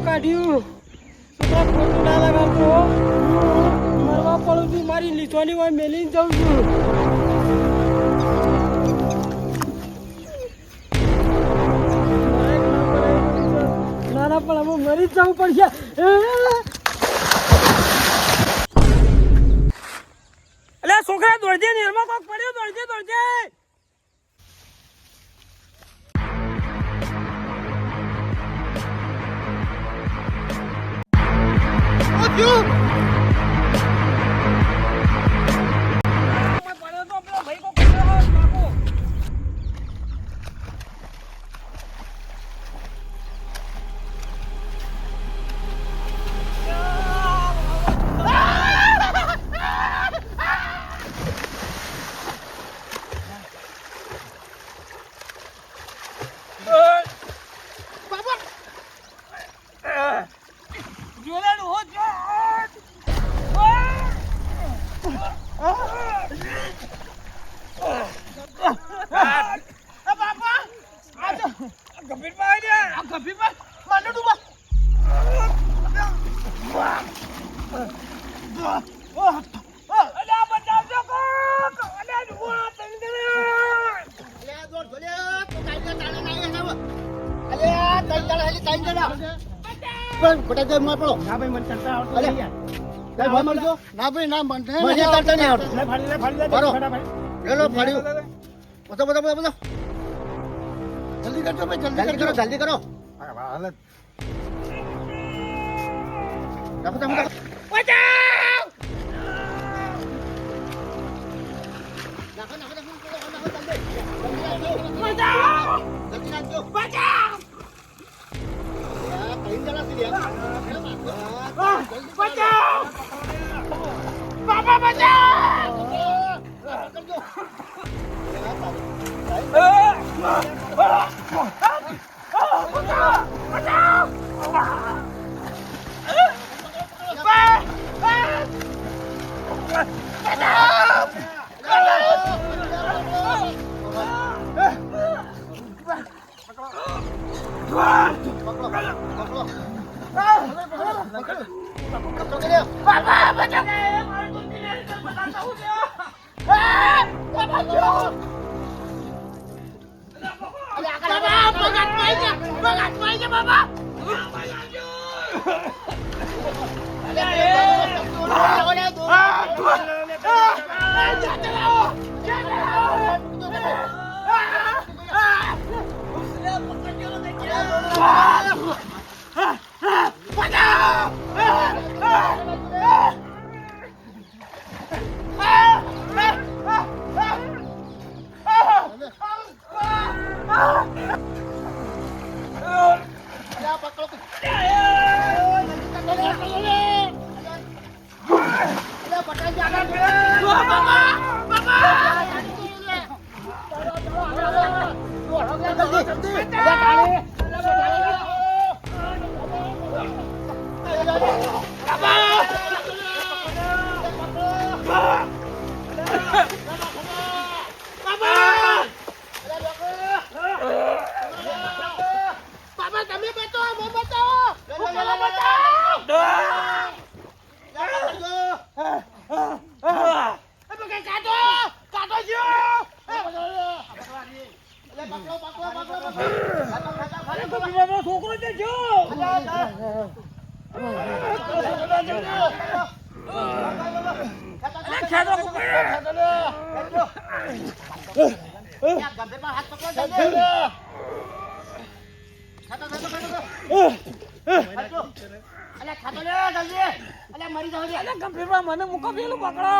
કાઢ્યું ખોટું ના લગાડતો મરવા પડું છું મારી લીસોની હોય મેલીને જાઉં છું નાના પણ અમે મરી જ જવું પડશે અલ્યા છોકરા દોડજે નેરમાં કોક પડ્યો દોડજે દોડજે ના ભાઈ ના મને જલ્દી કરજો ભાઈ જલ્દી કરો મને મૂકો પેલું પકડો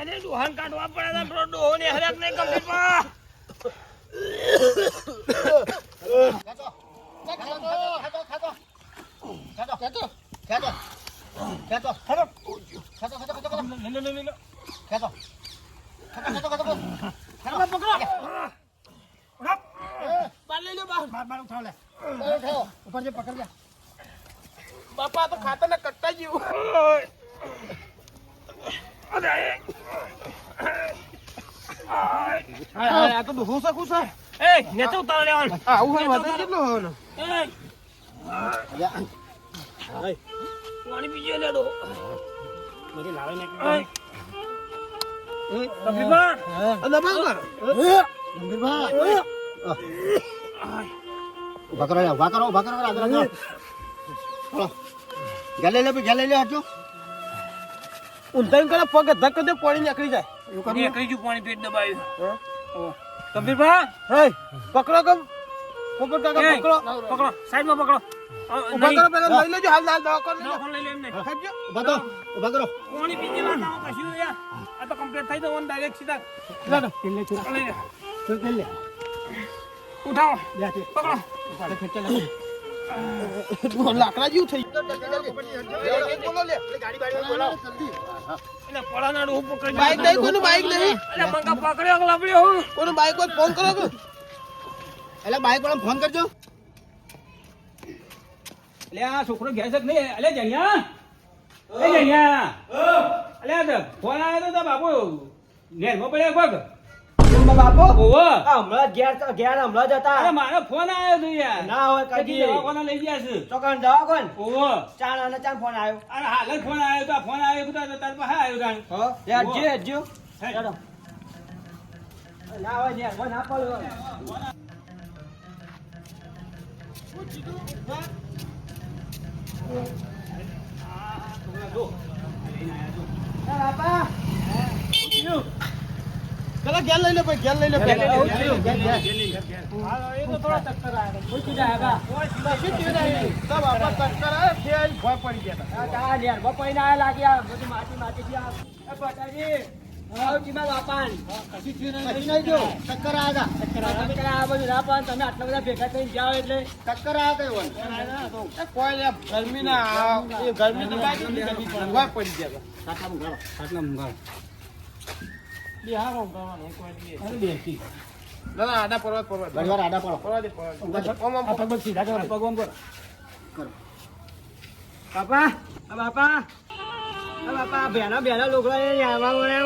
અને ડોહાન કાઢવા પડે તો ડોહો ને હરક નહીં કમ્પ્લીટ માં બાપા તો ખાતર ને કટ્ટા જેવું આ તો હું શકું છે એ નેચો ઉતાર લેવાનું આવું હોય વધારે કેટલું હોવાનું પાણી પીજો લેડો મને લાવે ને ગંભીરભા દબાવ કર ગંભીરભા ઉભા કરો આગળ ચલો ગલે લે હટજો ઊંધાઈ કરે પગ ધક્ક દે પાણી નીકળી જાય નીકળી ગયું પાણી પેટ દબાવ્યું ગંભીરભા હે પકડો કમ પોપટ કાકા પકડો સાઈડમાં પકડો ઉભા કરો પેલા લઈ લેજો હાલ દવા કર લેજો ફોન લઈ લે એમને સાહેબજો ઉભા કરો પાણી પી જવા કશું યાર આ તો કમ્પ્લીટ થઈ જવાનું ડાયરેક્ટ સીધા લાડો લઈ લે ઉઠાવો પકડો ઉપાડે ખેંચે લે લાકડા જેવું થઈ બોલો લે ગાડી બોલાવો એટલે પડાના ડો પકડી બાઈક નહીં કોનું બાઈક નહીં એટલે બંગા પકડ્યો લાવડ્યો હું કોનું બાઈક પર ફોન કરો એટલે બાઈક વાળા ફોન કરજો એટલે આ છોકરો ઘેર છે નહીં એટલે જણ્યા એ જણ્યા એટલે ફોન આવ્યો તો બાપુ નેરમાં પડ્યા પગ બાપુ હમણાં ઘેર હમણાં જતા અરે મારો ફોન આવ્યો તો યાર ના હોય કદી દવાખાના લઈ ગયા છે ચોકન દવાખાન ઓહો ચાર ફોન આવ્યો અરે હાલ જ ફોન આવ્યો તો ફોન આવ્યો તો તાર પાસે આવ્યો ગાણ હો હેડજો ચાલો ના હોય યાર ના પડો બાપા ચલો ગેલ લઈ લે ભાઈ ગેલ લઈ લે હાલો એ તો થોડા ચક્કર આયા પૂછી જાયગા કોઈ સીધા સીધી નહીં તો બાપા ચક્કર આયા ફેર ભય પડી ગયા હતા આ યાર બપોઈને આયા લાગ્યા બધું માટી ગયા એ પટાજી આવ જીમા બાપાન કશી થયું નહીં જો ચક્કર આયા બધું ના પાન તમે આટલા બધા ભેગા થઈને જાવ એટલે ચક્કર આયા તો કોઈ ગરમી ના એ ગરમી ની બાજુ ભય પડી ગયા ખાટલા મંગાવો બિહાર ઊંઘવાનો કોઈ નહીં અરે બેસી ના આડા પર્વત ઘણીવાર આડા પર્વત ઓમ પગ સીધા કરો પગ ઓમ કરો બાપા બેના લોકડા એ આવા મને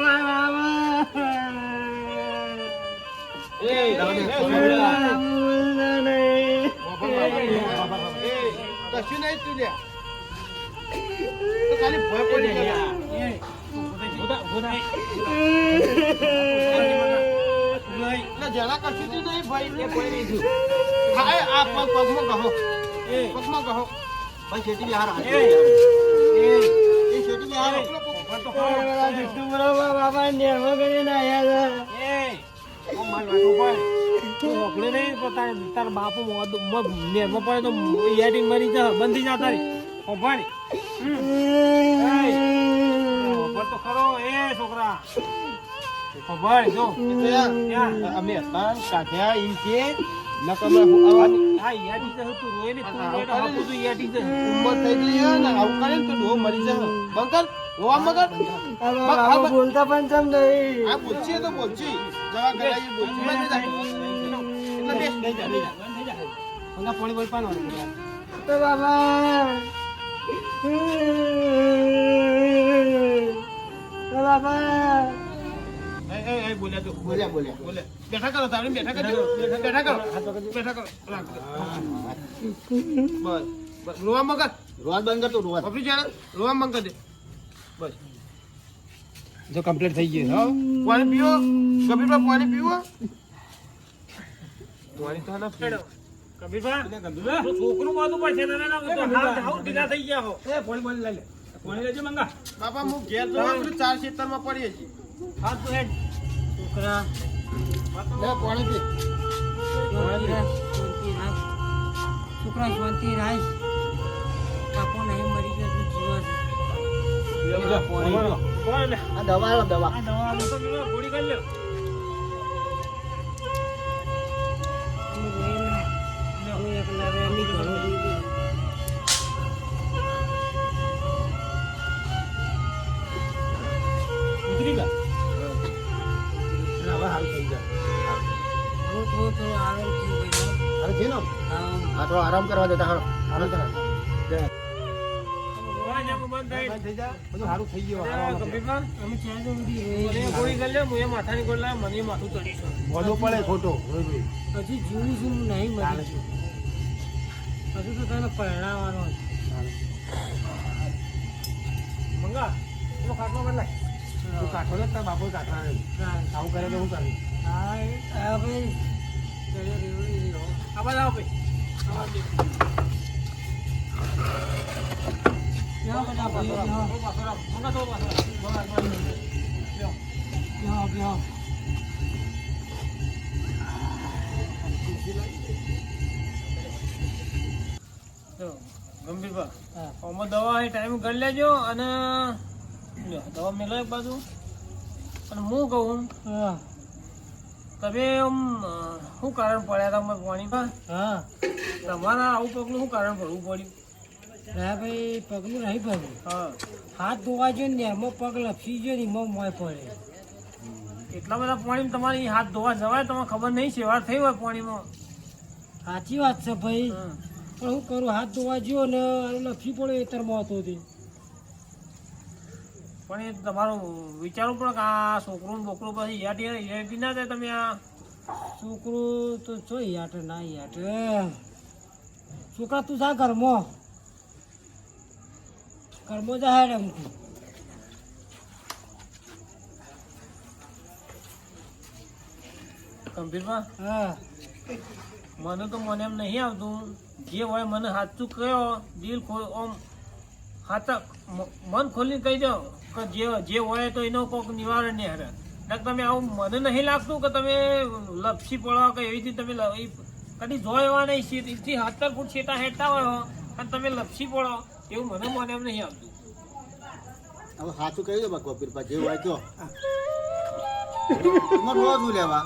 એ કશું નહીં તું લે તો ખાલી ભય પડી ગયા જરા કશું તું નહીં ભાઈ આ પગમાં કહો ભાઈ શેટી બિહાર બાબા નેમો કરીને તાર બાપુ નેમો પડે તો યારી મરી જા બંધી જા તારી તો ખરો એ છોકરા ખબર જો અમે કાઢ્યા ઈ કે નકમે હા યાડી જ હતું રોય ને તું રોય હાપુ તો યાડી જ ઉંમર થઈ ગઈ ને આવું કરે તો ડો મરી જાય બંકર હોવા મગર બાબા બોલતા પણ સમ નહીં આ બોલચી તો બોલચી જવા કરાઈ બોલચી બંધ જાય એટલે બેસ નહીં જા ઓના પાણી બોલ પાનો તો બાબા બાબા એ બોલ્યા બેઠા કરો તારે બેઠા કરો બસ રોવા મગર રોવા બંધ કર તો રોવા આપણી જાણ રોવા બંધ કર દે બસ જો કમ્પ્લીટ થઈ ગયું હા પાણી પીવો કબીરભાઈ પાણી પીવો પાણી તો ના ફેડો કબીરભાઈ છોકરું બાજુ પડશે તને ના તો હાવ ઢીલા થઈ ગયા હો એ પાણી લઈ લે પાણી લેજો મંગા બાપા હું ઘેર તો 4 ક્ષેત્રમાં પડીએ છીએ હા તો હેડ છોકરા લે પાણી પી છોકરા શાંતિ રાખ કાપો નહીં મરી ગયો તું જીવન આ દવા લો દવા ગોળી કરી લ્યો ઉતરી ગયા હવે હાલ થઈ જાય હાલ છે ને હા થોડો આરામ કરવા દેતા હાલો આરામ કરા થઈ જા બધું સારું થઈ ગયું ગોળી કરી લે હું એ માથાની ગોળ લાવ મને માથું ચડીશું વધુ પડે ખોટો હજી જીવું છું નહીં મળી હજુ તો તને પરણાવવાનો મંગા એનો ખાટલો બદલાય તું કાઠો ને તાર બાપુ કાઠા આવું કરે તો હું કરું હા ભાઈ આ બાજુ આવો ભાઈ મંગા તો ગંભીર આમાં દવા ટાઈમ કરી લેજો અને દવા મેળો એક બાજુ અને હું કહું તમે આમ શું કારણ પડ્યા હતા પાણીમાં હા તમારા આવું પગલું શું કારણ પડવું પડ્યું ના ભાઈ પગલું નહીં પડ્યું હા હાથ ધોવા જો ને એમાં પગ લપસી ગયો ને એમાં મોય પડે એટલા બધા પાણીમાં તમારી હાથ ધોવા જવાય તમને ખબર નહીં સેવા થઈ હોય પાણીમાં સાચી વાત છે ભાઈ પણ હું કરું હાથ ધોવા ગયો ને લપસી પડ્યો એતરમાં હતો તે પણ એ તમારું વિચારવું પડે કે આ છોકરું બોકરું પછી યાટી ના થાય તમે આ છોકરું તો જો યાટ ના યાટ છોકરા તું જા ઘરમાં જા હેડ એમ ગંભીરમાં હા મને તો મને એમ નહીં આવતું જે હોય મને સાચું કયો દિલ ઓમ હાથક મન ખોલીને કહી દો કે જે હોય તો એનો કોઈક નિવારણ નહીં હારે તમે આવું મને નહીં લાગતું કે તમે લપસી પડો કે એવી રીતે તમે કદી જો એવા નહીં 70 ફૂટ છેટા હેઠતા હોય અને તમે લપસી પડો એવું મને એમ નહીં આવતું હવે સાચું કહી દો બાપુ પીરપા જે હોય તો તમારે રોજ લેવા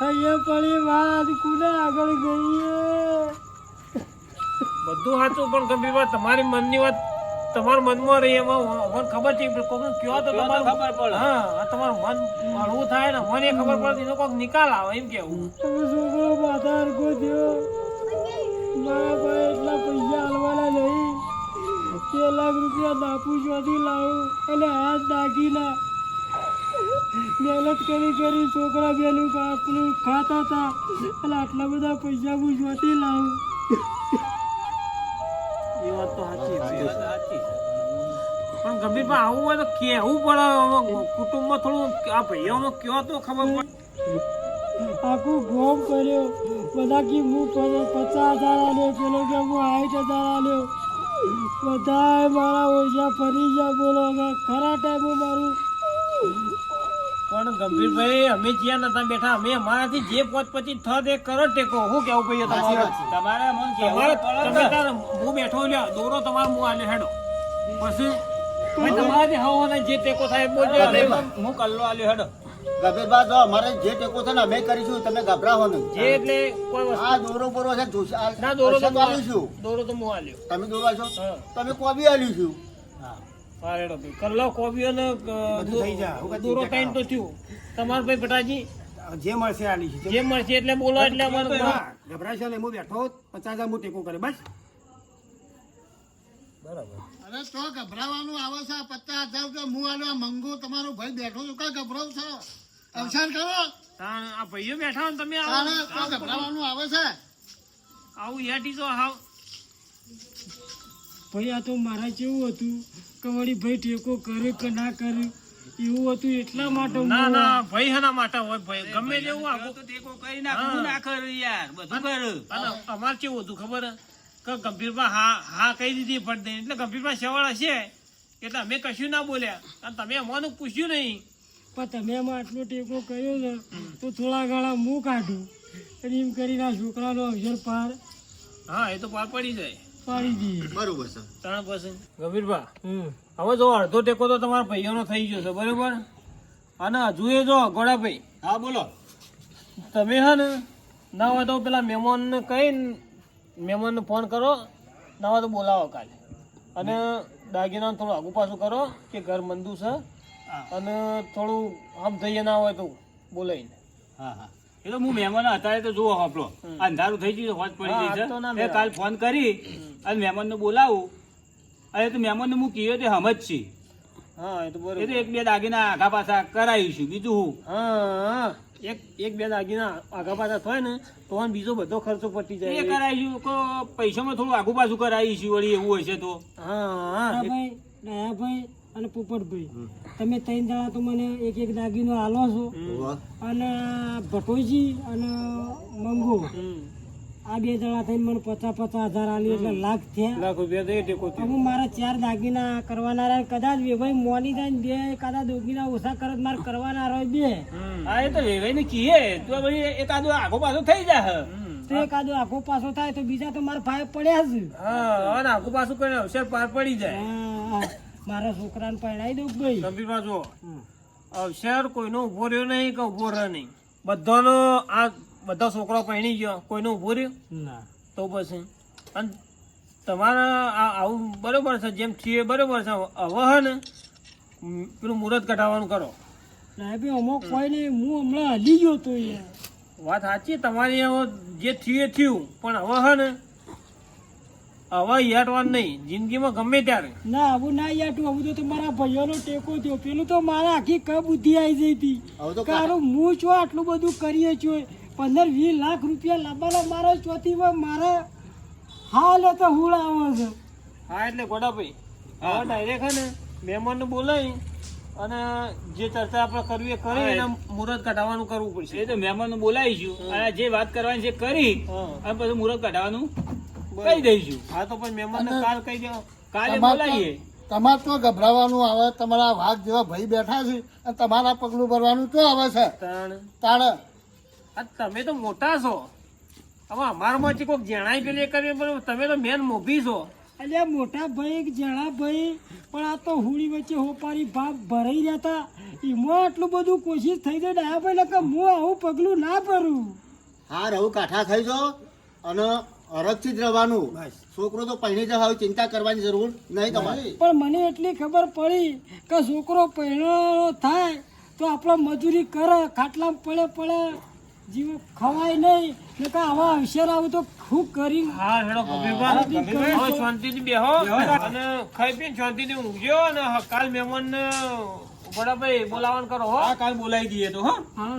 અહીંયા પડી વાત કુના આગળ ગઈએ બધું સાચું પણ ગંભીર તમારી મનની વાત તમારા મનમાં રહી એમાં મને ખબર છે કોઈ કયો તો તમારું ખબર પડે હા તમારું મન હળવું થાય ને મને ખબર પડે એનો કોઈક નિકાલ આવે એમ કેવું છોકરો માથા હરખો થયો મારા ભાઈ એટલા પૈસા હાલવાના નહીં 2 લાખ રૂપિયા બાપુ ચોથી લાવું અને હાથ દાગીના મહેનત કરી છોકરા બેનું આપણું ખાતા હતા અને આટલા બધા પૈસા હું જોતી લાવું એ વાત તો સાચી પણ ગંભીર આવું હોય તો કેવું પડે કુટુંબમાં થોડું આ ભાઈઓમાં કયો તો ખબર પડે આખું ગોમ કર્યો બધા કે હું 50,000 આલ્યો પેલો કે હું 60,000 આલ્યો બધા મારા ઓછા ફરી ગયા બોલો હવે ખરા ટાઈમે મારું પણ ગંભીરભાઈ અમે જ્યાં નતા બેઠા અમે અમારાથી જે 25 થત એ કરો ટેકો હું કેવું ભાઈ તમારે હું બેઠો લ્યો દોરો તમારે હું આલે હેડો પછી તમારાથી હવાના જે ટેકો થાય બોલજો હું કલ્લો આલ્યો હેડો ગભેરબા જો અમારે જે ટેકો છે ને અમે કરીશું તમે ગભરાવો નહીં જે એટલે કોઈ વસ્તુ આ દોરો બોરો છે ના દોરો તો આલીશું દોરો તો હું આલ્યો તમે દોરો છો તમે કોબી આલીશું હા રેડો ભાઈ કલ્લો કોબીઓ ને દોરો ટાઈમ તો થયું તમાર ભાઈ બટાજી જે મળશે આલીશું જે મળશે એટલે બોલો એટલે અમારે ગભરાશો ને હું બેઠો 50,000 હું ટેકો કરે બસ બરાબર અરે તો ગભરાવાનું આવે છે 50,000 રૂપિયા હું આલો મંગુ તમારો ભાઈ બેઠો છું કઈ ગભરાવ છો અવસાન કરો આ ભાઈઓ બેઠા ને તમે તારે તો ગભરાવાનું આવે છે આવું યાટી તો હાવ ભાઈ આ તો મારા જેવું હતું કે વળી ભાઈ ટેકો કરે કે ના કરે એવું હતું એટલા માટે ના ના ભાઈ હના માટે હોય ભાઈ ગમે તેવું આગો તો ટેકો કરી નાખું ના કરું યાર બધું કરું અને અમારે કેવું હતું ખબર કે ગંભીરમાં હા કહી દીધી ફટ દઈને એટલે ગંભીરમાં સેવાળ હશે એટલે અમે કશું ના બોલ્યા અને તમે અમારું પૂછ્યું નહીં પણ તમે આમાં આટલો ટેકો કર્યો ને તો થોડા ઘણા હું કાઢું અને એમ કરીને આ છોકરાનો અવસર પાર હા એ તો પાર પડી જાય. પાડી દઈએ. બરોબર છે. ત્રણ પછી ગંભીરભા હમ. હવે જો અડધો ટેકો તો તમારા ભાઈઓનો થઈ ગયો છે બરોબર. અને હજુ એ જો ગોળાભાઈ હા બોલો. તમે હે ને ના હોય તો પેલા મહેમાનને કઈ મહેમાનને ફોન કરો, ના હોય તો બોલાવો કાલે. અને દાગીનાનું થોડું આગુ પાછું કરો કે ઘર મંદુ છે, અને થોડું આમ થઈએ ના હોય તો બોલાવીને. હા હા એ તો હું મહેમાન અત્યારે તો જુઓ આપણો અંધારું થઈ ગયું હોજ પડી હા, ગઈ આ તો ના છે એ કાલ ફોન કરી અને મહેમાનને બોલાવું. અરે તો મહેમાનને હું કીધું તે હમ જ છી. હા એ તો એ બરોબર. તો એક બે દાગીના આઘા પાછા કરાવીશું બીજું હું. હા એક બે દાગીના આગા પાછા થાય ને તો આમ બીજો બધો ખર્ચો પતી એ જાય. કરાવીશું કો પૈસામાં થોડું આગુ પાછું કરાવીશું વળી એવું હશે તો. હા ભાઈ, દયાભાઈ અને પોપટભાઈ, તમે ત્રણ જણા તો મને એક એક દાગીનો આલો છો. અને ભટોજી અને મંગુ આ બે જણા થઈને મને 50,000 આલી એટલે લાખ થયા. લાખ રૂપિયા દે ટેકો થયો. હું મારા 4 દાગીના કરવાના રહ્યા. કદાચ ભાઈ મોની જાય ને બે કદાચ દોગીના ઓછા કરત મારે કરવાના રહે બે. હા એ તો વેવાઈને કીએ તો વળી એકાદો આગો પાછો થઈ જાય. તો એકાદો આખો પાછો થાય તો બીજા તો મારા ભાઈ પડ્યા છે. હા અને આગુ પાછું કરીને અવસર પાર પડી જાય. હા, મારા છોકરાને પરણાવી દઉં ભાઈ. ગંભીરમાં જો અવસર કોઈનો ઉભો રહ્યો નહીં કે ઉભો રહે નહીં. બધાનો આ બધા છોકરો પરણી ગયો, કોઈનો ઉભો રહ્યો ના તો પછી. અને તમારા આવું બરોબર છે જેમ છીએ બરોબર છે. હવે હે ને પેલું મુહૂર્ત કઢાવવાનું કરો. ના ભાઈ અમુક કોઈ નહીં, હું હમણાં હલી ગયો તો યાર. વાત સાચી તમારી. હવે જે થયું એ થયું, પણ હવે હે ને હવે યાટવાનું નહીં જિંદગીમાં ગમે ત્યારે. ના આવું ના યાટું, આવું તો તમારા ભાઈઓનો ટેકો થયો. પેલું તો મારા આખી ક બુદ્ધિ આવી જઈ હતી. હવે તો કારણ હું છો આટલું બધું કરીએ છીએ. 15-20 લાખ રૂપિયા લાવવાના મારા ચોથીમાં મારા હાલ તો હુળ આવે છે. હા એટલે ગોડાભાઈ હવે ડાયરેક્ટ હે ને મહેમાનને બોલાવી અને જે ચર્ચા આપણે કરવી એ કરી અને મુહૂર્ત કઢાવવાનું કરવું પડશે. એ તો મહેમાનને બોલાવીશું અને જે વાત કરવાની છે કરી હા. અને પછી મુહૂર્ત કાઢવાનું કહી દઈશું. હા તો પછી મહેમાનને કાલ કહી દો. કાલે તમારે બોલાવીએ. તમારે તો ગભરાવાનું આવે. તમારા વાઘ જેવા ભાઈ બેઠા છે અને તમારા પગલું ભરવાનું તો આવે છે. તાણ આ તમે તો મોટા છો. હવે અમારામાંથી કોઈક જણાય પેલી કરવી બરોબર. તમે તો મેન મોભી છો. અલ્યા મોટા ભાઈ જણા ભાઈ, પણ આ તો હુડી વચ્ચે હોપારી ભાગ ભરાઈ રહ્યા હતા. એમાં આટલું બધું કોશિશ થઈ જાય ડાયા ભાઈ કે હું આવું પગલું ના ભરું. હા રહું કાઠા થઈ જાઓ અને અરગથી જ રહેવાનું. છોકરો તો પહેરી જવા, હવે ચિંતા કરવાની જરૂર નહીં તમારે. પણ મને એટલી ખબર પડી કે છોકરો પહેણો થાય તો આપણે મજૂરી કરે, ખાટલામાં પડે જીવ ખવાય નહીં. ને કે આવા અવસર આવું તો ખૂબ કરી. હા હેડો ગંભીરભાઈ, હવે શાંતિથી બેહો અને ખાઈ પીને શાંતિથી ઊંઘજો. અને કાલ મહેમાનને ગોડાભાઈ બોલાવવાનું કરો હો. કાલ બોલાવી દઈએ તો હા. હા,